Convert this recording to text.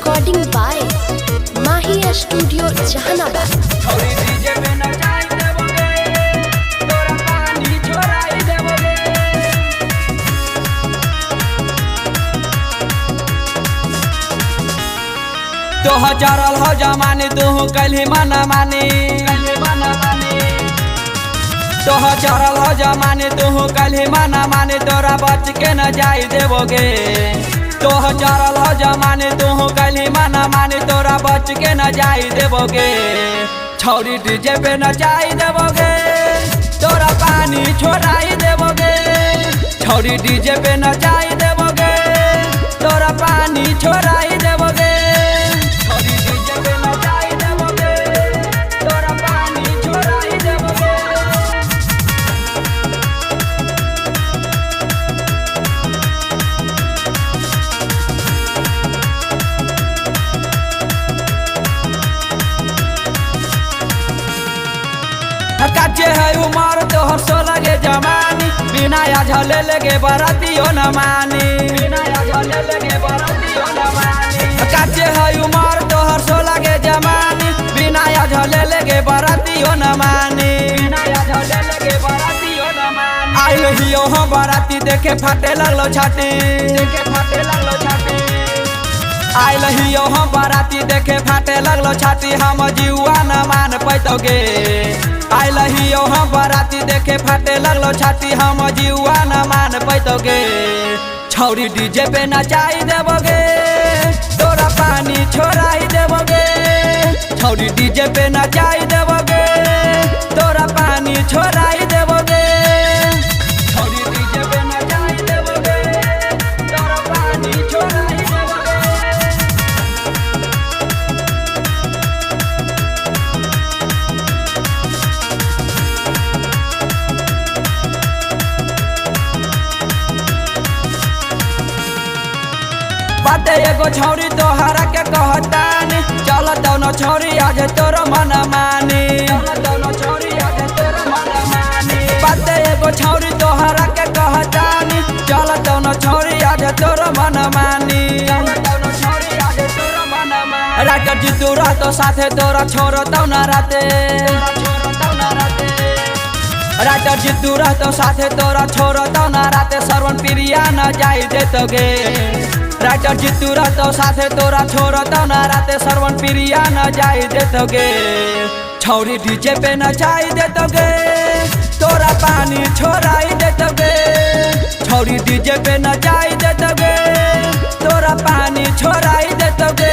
recording by Mahia Studio Jahanabad. तो हजारल हो जमाने तू कल माना मानी तो हजारल हो जमाने तू कल माना माने तोरा बच के न जाई देवोगे तो हजारल हो जमाने तू कल माना माने तोरा बच के न जाई देवोगे छौरी डीजे पे न जाई देवोगे तोरा पानी छोड़ाई देवोगे छौरी डीजे पे न जाई देवोगे तोरा पानी छोड़ाई देवोगे काचे है उमर तोहर सो लगे जमानी बिना झले लगे बरातियों न मानी काचे है उमर तोहर सो लगे जमानी बिना झले लगे बरातियों न मानी आइल हियो हम बराती देखे फाटे लगलो छाती आइल हियो हम बराती देखे फाटे लगलो छाती हम जीवा न मान पैतोगे आइल हियो हम बराती देखे फाटे लगलो छाती हम जीवा न मान पैतोगे छौरी डीजे पे नचाई देवोगे तोरा पानी छोड़ाई देवोगे छौरी डीजे पे नचाई देवोगे तोरा पानी छोड़ाई देवोगे छौरी डीजे पे नचाई देवोगे तोरा पानी छोड़ाई देवोगे बाटे एगो छौरी तोहरा के कहतानी चल दोनों छौरी आज तोर मन मानी बाटे एगो छौरी तोहरा के कहतानी चल दोनों छौरी आज तोर मन मानी रात जीतू रहतो साथे तोरा छोरो तौ न राते रात जीतू रहतो साथे तोरा छोरो तौ न राते श्रवण प्रिया न जाई देतोगे राइटर जीतू रहतो साथे तोरा छोरो तौ न राते श्रवण प्रिया न जाई देतोगे छौरी डीजे पे न जाई देतोगे तोरा पानी छोड़ाई देतोगे छौरी डीजे पे न जाई देतोगे तोरा पानी छोड़ाई देतोगे।